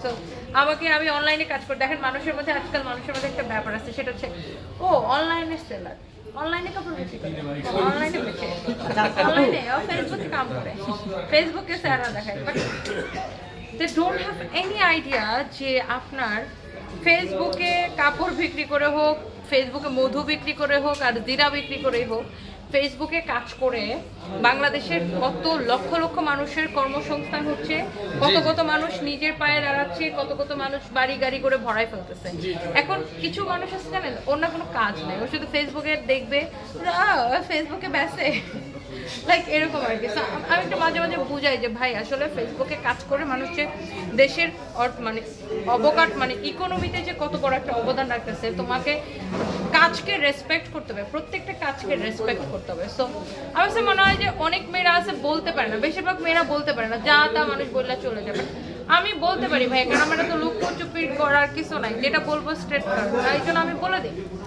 So আমি অনলাইনে কাজ করি, দেখেন মানুষের মধ্যে একটা ব্যাপার আছে, সেটা হচ্ছে ও অনলাইনে সেলার, অনলাইনে কাপড় বিক্রি করে, অনলাইনে বেচে, অনলাইনে ফেসবুকে কাম করে, ফেসবুকে স্যারা দেখায়, but they don't have any idea যে আপনার ফেসবুকে কাপড় বিক্রি করে হোক, ফেসবুকে মধু বিক্রি করে হোক, আর জিরা বিক্রি করেই হোক, ফেসবুকে কাজ করে বাংলাদেশের কত লক্ষ লক্ষ মানুষের কর্মসংস্থান হচ্ছে, কত মানুষ নিজের পায়ে দাঁড়াচ্ছে, কত মানুষ বাড়ি গাড়ি করে ভরাই ফেলতেছে। এখন কিছু মানুষ আছে জানেন, ওর না কোনো কাজ নেই, ও শুধু ফেসবুকে দেখবে, ফেসবুকে ব্যাসে লাইক এরকম আর কি। আমি একটু মাঝে মাঝে বুঝাই যে ভাই আসলে ফেসবুকে কাজ করে মানুষের দেশের মানে অবকাঠ মানে ইকোনমিতে যে কত বড় একটা অবদান রাখতেছে, তোমাকে কাজকে রেসপেক্ট করতে হবে, প্রত্যেকটা কাজকে রেসপেক্ট করতে হবে। সো আমার কাছে মনে হয় যে অনেক মেয়েরা আছে বলতে পারে না, বেশিরভাগ মেয়েরা বলতে পারে না, যা তা মানুষ বললে চলে যাবে। আমি বলতে পারি ভাই, কারণ আমার তো লুকোচুপি করার কিছু নাই, যেটা বলবো স্ট্রেট করবো, এই জন্য আমি বলে দিই।